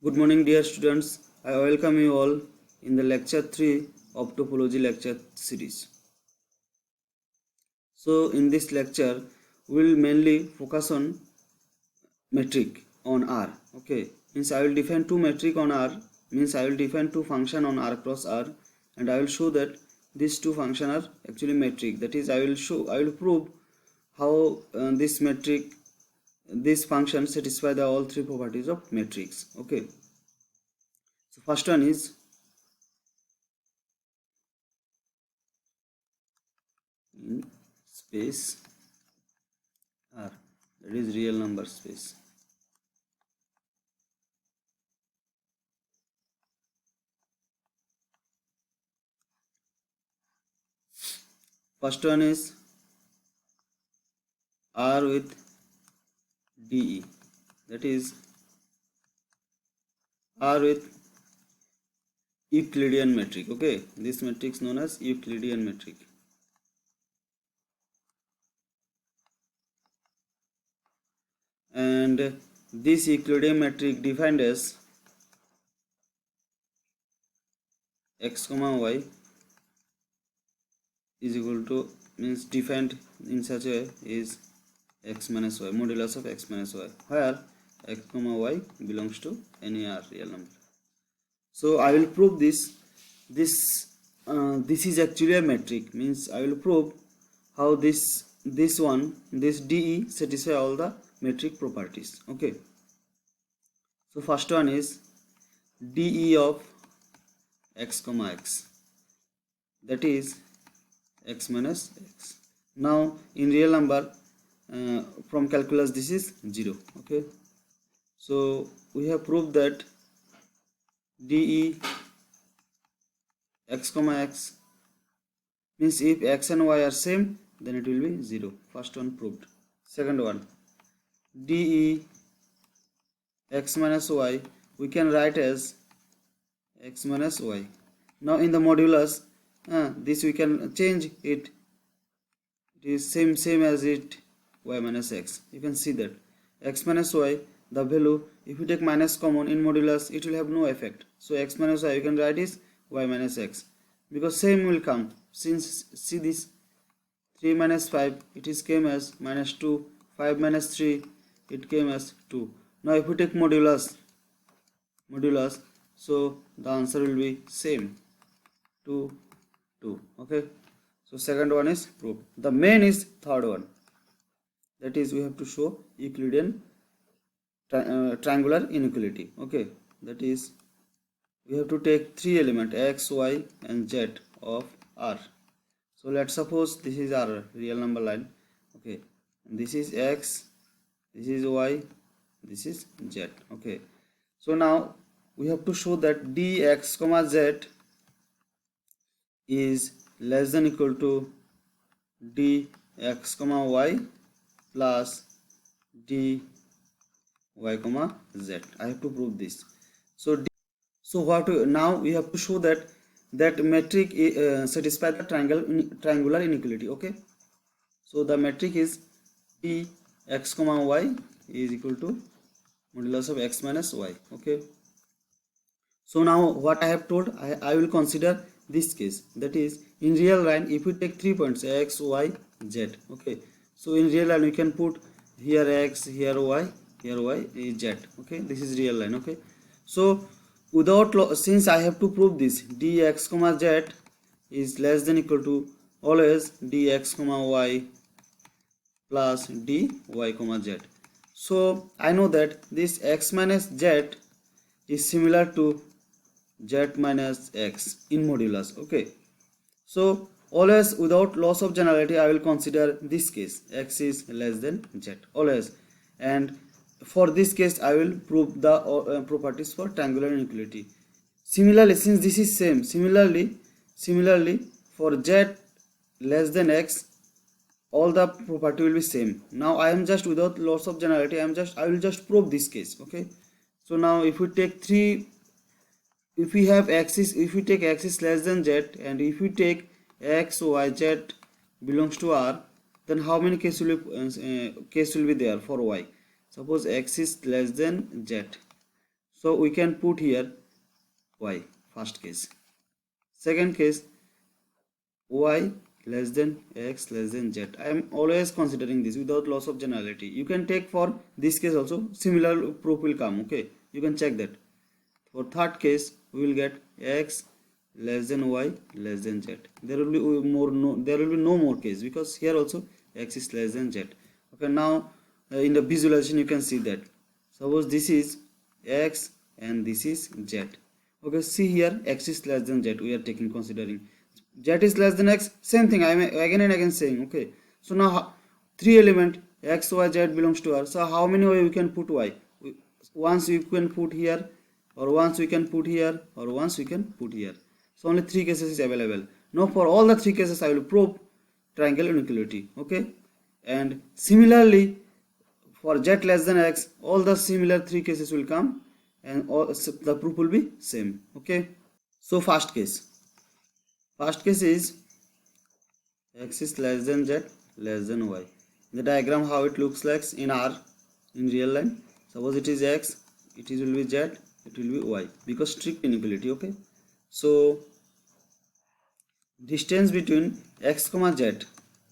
Good morning, dear students. I welcome you all in the lecture 3 of topology lecture series. So, in this lecture, we will mainly focus on metric on R. Okay, means I will define two metric on R. Means I will define two function on R cross R, and I will show that these two function are actually metric. That is, I will prove how this metric, this function satisfy the all three properties of matrix. Okay. So first one is in space R, that is real number space. First one is R with DE, that is R with Euclidean metric. Okay, this metric is known as Euclidean metric. And this Euclidean metric defined as x comma y is equal to, means defined in such a way is x minus y, modulus of x minus y, where x comma y belongs to any R real number. So I will prove this. This is actually a metric. Means I will prove how this DE satisfy all the metric properties. Okay. So first one is DE of x comma x, that is x minus x. Now in real number, from calculus this is 0. Okay. So we have proved that DE x comma x means if x and y are same, then it will be 0. First one proved. Second one, DE x minus y we can write as x minus y. Now in the modulus, this we can change it. It is same as it y minus x. You can see that x minus y, the value, if you take minus common in modulus, it will have no effect. So x minus y you can write is y minus x, because same will come. Since see this 3 minus 5, it is came as minus 2, 5 minus 3, it came as 2. Now if we take modulus, so the answer will be same, 2, 2. Okay. So second one is proved. The main is third one, that is we have to show Euclidean triangular inequality. Okay, that is we have to take three elements x, y and z of R. So let's suppose this is our real number line. Okay, this is x, this is y, this is z. Okay, so now we have to show that dx comma z is less than equal to dx comma y plus dy comma z. I have to prove this. So now we have to show that metric satisfy the triangular inequality. Okay, so the metric is dx comma y is equal to modulus of x minus y. Okay, so now what I have told, I will consider this case, that is in real line if we take 3 points x, y, z. Okay, so in real line we can put here x, here y, z. Okay, this is real line. Okay, so since I have to prove this, dx comma z is less than equal to always dx comma y plus dy comma z. So I know that this x minus z is similar to z minus x in modulus. Okay, so always without loss of generality I will consider this case, x is less than z always, and for this case I will prove the properties for triangular inequality. Similarly, since this is same, similarly for z less than x, all the property will be same. Now I am just without loss of generality, I will just prove this case. Okay, so now if we take if we take x is less than z, and if we take x, y, z belongs to R, then how many cases will be there for y? Suppose x is less than z, So we can put here y, first case. Second case, y less than x less than z. I am always considering this without loss of generality. You can take for this case also, similar proof will come. Okay, you can check that. For third case, we will get x less than y less than z. There will be no more case, because here also x is less than z. Okay, now in the visualization you can see that. Suppose this is x and this is z. Okay, see here x is less than z. We are taking considering z is less than x. Same thing. I am again and again saying. Okay, so now three element x, y, z belongs to R. So how many way we can put y? Once we can put here, or once we can put here, or once we can put here. So only three cases is available. Now for all the three cases I will prove triangle inequality. Okay, and similarly for z less than x, all the similar three cases will come, and all the proof will be same. Okay, so first case is x is less than z less than y. In the diagram how it looks like in R, in real line, suppose it is x, it will be z, it will be y, because strict inequality. Okay, so distance between x comma z,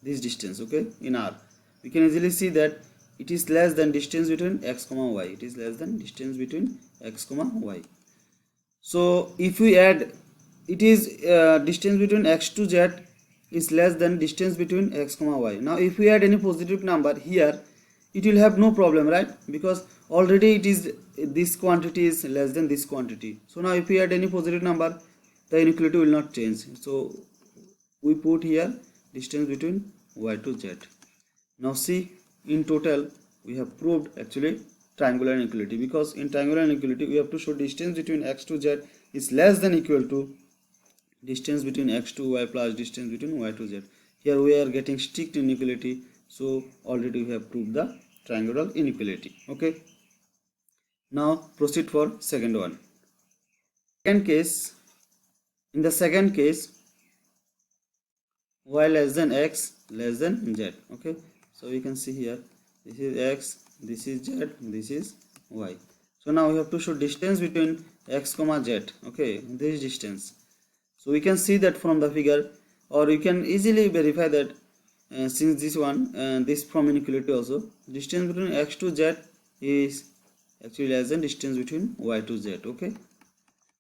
this distance, okay, in R, we can easily see that it is less than distance between x comma y. It is less than distance between x comma y. So if we add, it is distance between x to z is less than distance between x comma y. Now if we add any positive number here, it will have no problem, right? Because already it is, this quantity is less than this quantity. So now if we add any positive number, the inequality will not change. So we put here distance between y to z. Now see, in total we have proved actually triangular inequality, because in triangular inequality we have to show distance between x to z is less than equal to distance between x to y plus distance between y to z. Here we are getting strict inequality, so already we have proved the triangular inequality. Okay, now proceed for second one. Second case, in the second case, y less than x less than z. Okay, so we can see here, this is x, this is z, this is y. So now we have to show distance between x comma z. Okay, this distance. So we can see that from the figure, or you can easily verify that since this one, this from inequality also, distance between x to z is actually less than distance between y to z. Okay,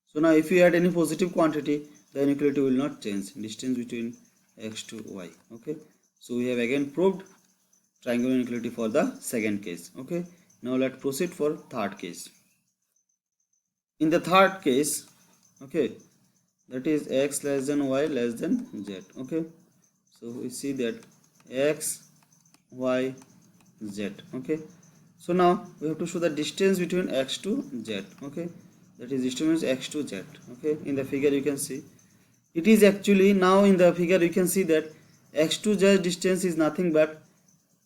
so now if you add any positive quantity, the inequality will not change, distance between x to y. Okay, so we have again proved triangular inequality for the second case. Okay, now let's proceed for third case. In the third case, okay, that is x less than y less than z. Okay, so we see that x, y, z. Okay, so now we have to show the distance between x to z. Okay, that is distance x to z. Okay, in the figure you can see it is actually, now in the figure you can see that x to z distance is nothing but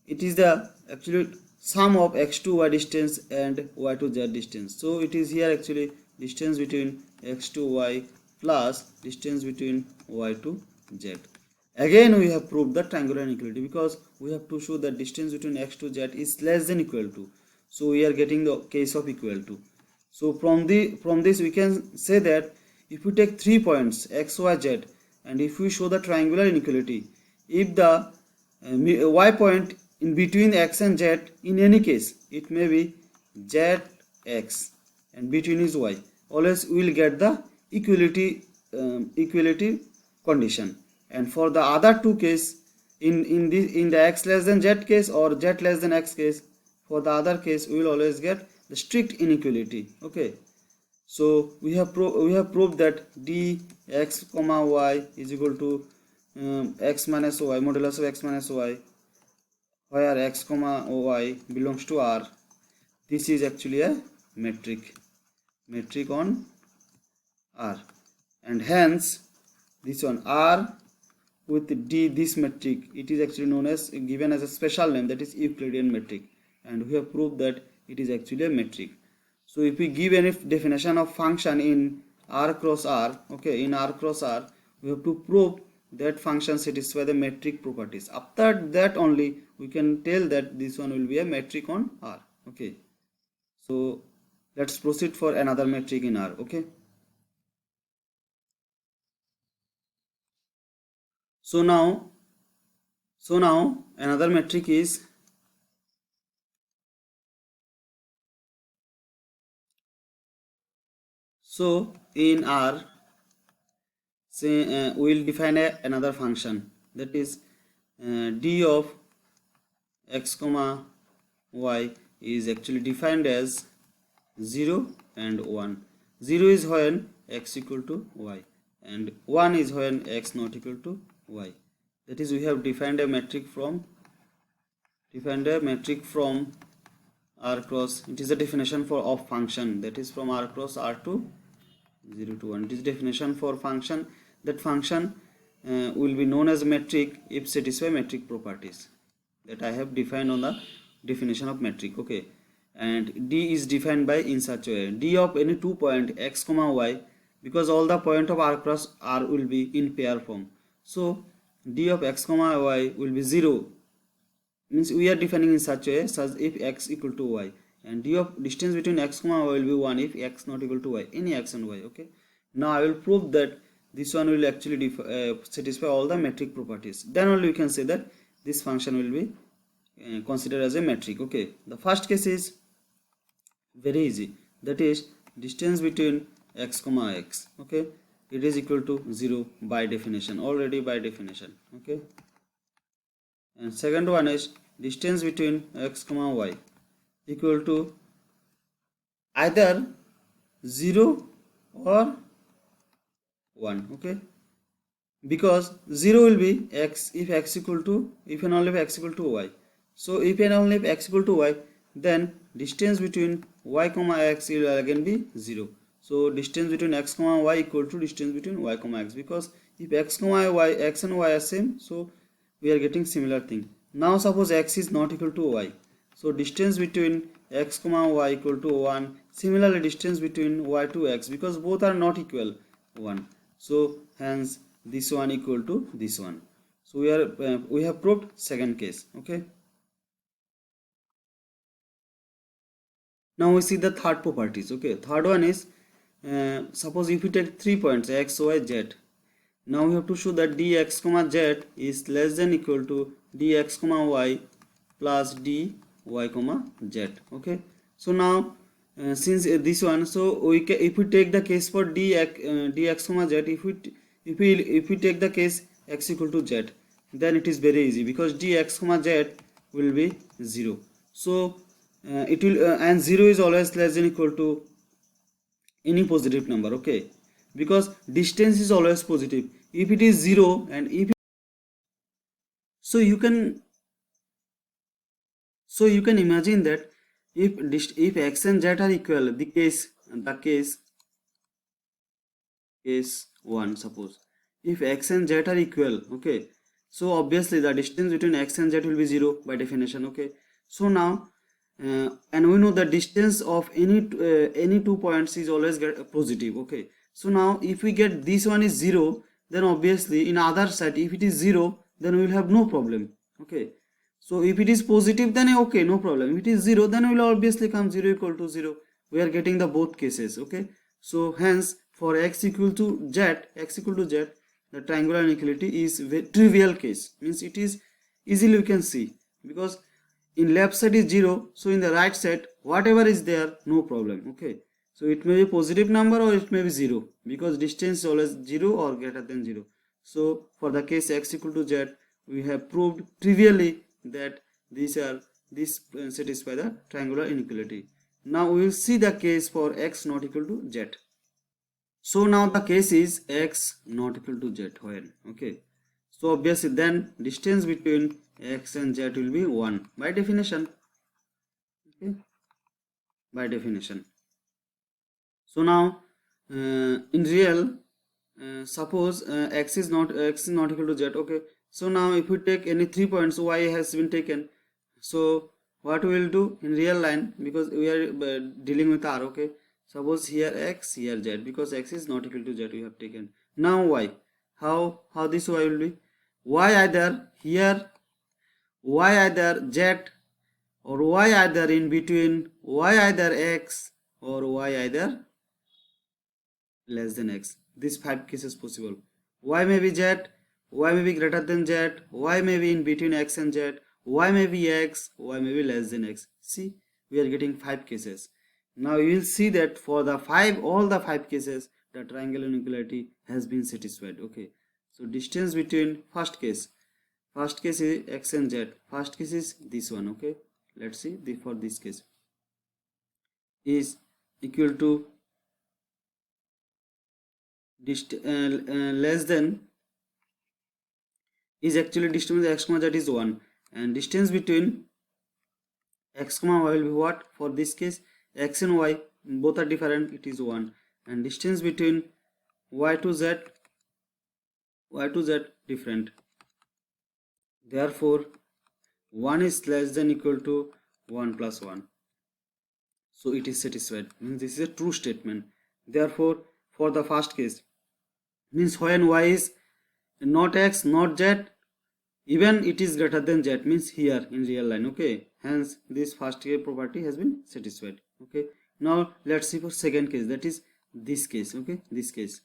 it is the actually sum of x to y distance and y to z distance. So it is here actually distance between x to y plus distance between y to z. Again we have proved the triangular inequality, because we have to show that distance between x to z is less than equal to. So we are getting the case of equal to. So from this we can say that if we take 3 points x, y, z, and if we show the triangular inequality, if the y point in between x and z, in any case it may be z x and between is y, always we will get the equality condition. And for the other two case, in the x less than z case or z less than x case, for the other case we will always get the strict inequality. Okay, so we have proved that dx comma y is equal to x minus y, modulus of x minus y, where x comma y belongs to R. This is actually a metric on R, and hence this one R with D, this metric, it is actually known as, given as a special name, that is Euclidean metric, and we have proved that it is actually a metric. So if we give any definition of function in R cross R, okay, in R cross R, we have to prove that function satisfy the metric properties. After that only we can tell that this one will be a metric on R. Okay, so Let's proceed for another metric in R. Okay, so now another metric is in R, say we will define another function, that is d of x comma y is actually defined as 0 and 1. 0 is when x equal to y and 1 is when x not equal to y. That is, we have defined a metric from R cross. It is a definition for of function, that is from R cross R to 0 to 1. It is definition for function. That function will be known as metric if satisfy metric properties that I have defined on the definition of metric. Okay, and d is defined by in such a way, d of any 2 point x comma y, because all the point of R cross R will be in pair form. So d of x comma y will be 0, means we are defining in such a way such if x equal to y, and d of distance between x comma y will be 1 if x not equal to y, any x and y. Okay, now I will prove that this one will actually satisfy all the metric properties. Then only we can say that this function will be considered as a metric. Okay, the first case is very easy, that is distance between x comma x. Okay, it is equal to 0 by definition, already by definition. Okay, and second one is distance between x comma y equal to either 0 or 1. Okay, because 0 will be x if x equal to, if and only if x equal to y. So if and only if x equal to y, then distance between y comma x will again be 0. So distance between x comma y equal to distance between y comma x, because if x comma y, x and y are same, so we are getting similar thing. Now suppose x is not equal to y, so distance between x comma y equal to 1. Similarly distance between y to x, because both are not equal, 1. So hence this one equal to this one. So we have proved second case. Okay, now we see the third properties. Okay, third one is suppose if we take 3 points x, y, z. Now we have to show that dx comma z is less than equal to dx comma y plus dy comma z. Okay, so now since this one, so we can, if we take the case for dx comma z, if we take the case x equal to z, then it is very easy, because dx comma z will be 0. So it will and 0 is always less than equal to any positive number. Okay, because distance is always positive. If it is 0 and if so you can imagine that if x and z are equal, the case 1, suppose if x and z are equal. Okay, so obviously the distance between x and z will be 0 by definition. Okay, so now and we know the distance of any 2 points is always positive. Okay, so now if we get this one is 0, then obviously in other side if it is 0, then we will have no problem. Okay, so if it is positive, then okay, no problem. If it is 0, then we will obviously come 0 equal to 0. We are getting the both cases. Okay, so hence for x equal to z, the triangular inequality is very trivial case, means it is easily we can see, because in left side is 0, so in the right side whatever is there, no problem. Okay, so it may be positive number or it may be 0, because distance is always 0 or greater than 0. So for the case x equal to z, we have proved trivially that this satisfy the triangular inequality. Now we will see the case for x not equal to z. So now the case is x not equal to z when. Okay, so obviously then distance between x and z will be 1 by definition. Okay, by definition. So now in real, suppose x is not equal to z. Okay, so now if we take any 3 points, y has been taken. So what we will do in real line, because we are dealing with r. Okay, suppose here x, here z, because x is not equal to z we have taken. Now y, how this y will be? Y either here, y either z, or y either in between, y either x, or y either less than x. These 5 cases possible. Y may be z, y may be greater than z, y may be in between x and z, y may be x, y may be less than x. See, we are getting 5 cases. Now you will see that for the all the 5 cases, the triangle inequality has been satisfied. Okay, so distance between first case is x and z. First case is this one. Okay, let's see for this case is equal to less than is actually distance with x comma z is 1, and distance between x comma y will be what? For this case x and y both are different, it is 1, and distance between y to z different, therefore 1 is less than equal to 1 plus 1, so it is satisfied, means this is a true statement. Therefore for the first case, means when y is not x not z, even it is greater than z, means here in real line. Okay, hence this first case property has been satisfied. Okay, now let's see for second case, that is this case. Okay, this case.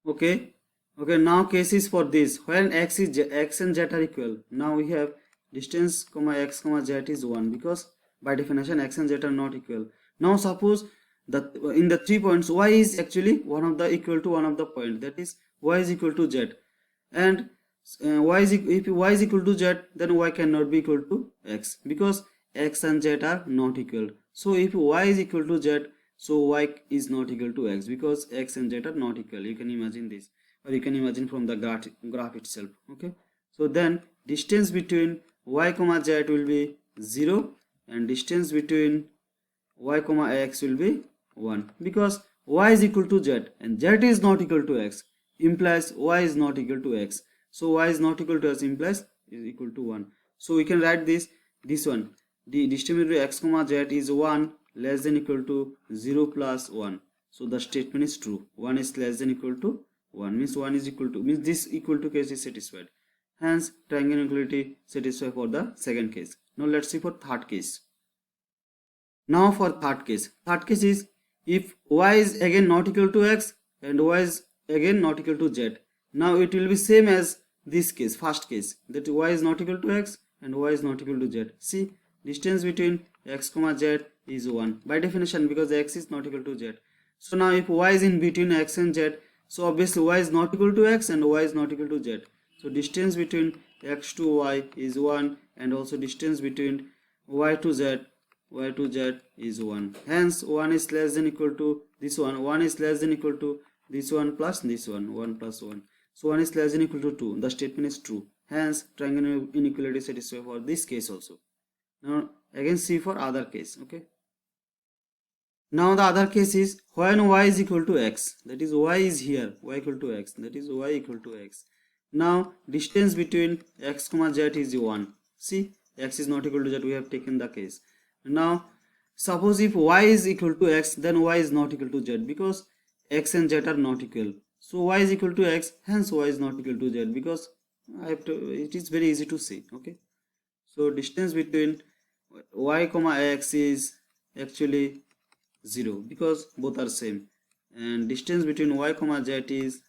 Okay, now case is for this, when x and z are equal. Now we have distance comma x comma z is 1, because by definition x and z are not equal. Now suppose that in the 3 points y is actually equal to one of the point, that is y is equal to z, and if y is equal to z, then y cannot be equal to x, because x and z are not equal. So if y is equal to z, so y is not equal to x, because x and z are not equal. You can imagine this, or you can imagine from the graph itself. Okay, so then distance between y comma z will be 0, and distance between y comma x will be 1, because y is equal to z and z is not equal to x, implies y is not equal to x. So y is not equal to x implies is equal to 1. So we can write this one, the distance between x comma z is 1 less than equal to 0 plus 1. So the statement is true. 1 is less than equal to 1, means 1 is equal to, means this equal to case is satisfied. Hence triangle inequality satisfied for the second case. Now let's see for third case. Now for third case is if y is again not equal to x and y is again not equal to z. Now it will be same as this case, first case, that y is not equal to x and y is not equal to z. See, distance between x comma z is 1 by definition, because x is not equal to z. So now if y is in between x and z, so obviously y is not equal to x and y is not equal to z. So distance between x to y is 1, and also distance between y to z is 1. Hence 1 is less than equal to this one, 1 is less than equal to this one plus this one, 1 plus 1. So 1 is less than equal to 2. The statement is true. Hence triangle inequality satisfied for this case also. Now again see for other case. Okay, now the other case is when y is equal to x, that is y is here, y equal to x, that is y equal to x. Now distance between x comma z is 1. See, x is not equal to z, we have taken the case. Now suppose if y is equal to x, then y is not equal to z, because x and z are not equal. So y is equal to x, hence y is not equal to z, because it is very easy to see. Okay, so distance between y comma x is actually 0, because both are same, and distance between y comma z is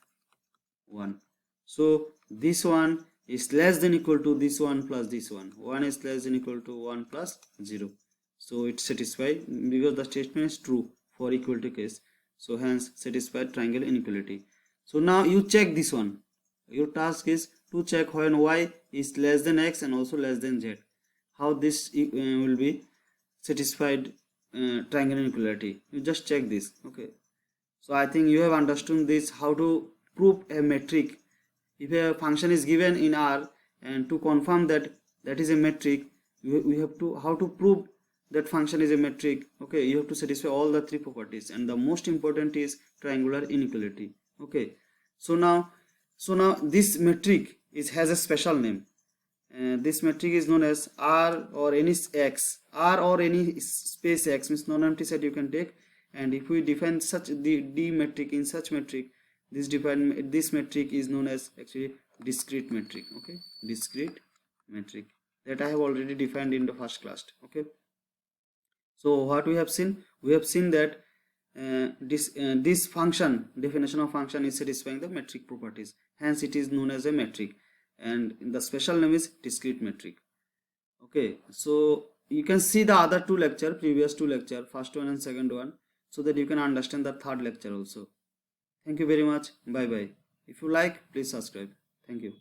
1. So this one is less than equal to this one plus this one. 1 is less than equal to 1 plus 0. So it's satisfied, because the statement is true for equality case. So hence satisfied triangle inequality. So now you check this one. Your task is to check when y is less than x and also less than z, how this will be satisfied triangle inequality. You just check this. Okay, so I think you have understood this, how to prove a metric. If a function is given in R, and to confirm that that is a metric, we have to how to prove that function is a metric. Okay, you have to satisfy all the 3 properties, and the most important is triangular inequality. Okay, so now this metric has a special name. This metric is known as R or any x, R or any space x, means non-empty set you can take. And if we define such the D metric in such metric, this metric is known as actually discrete metric. Okay, discrete metric, that I have already defined in the first class. Okay, So what we have seen? We have seen that this function, definition of function, is satisfying the metric properties. Hence it is known as a metric, and the special name is discrete metric. Okay, so you can see the other two lecture, previous two lecture, first one and second one, so that you can understand the third lecture also. Thank you very much. Bye bye. If you like, please subscribe. Thank you.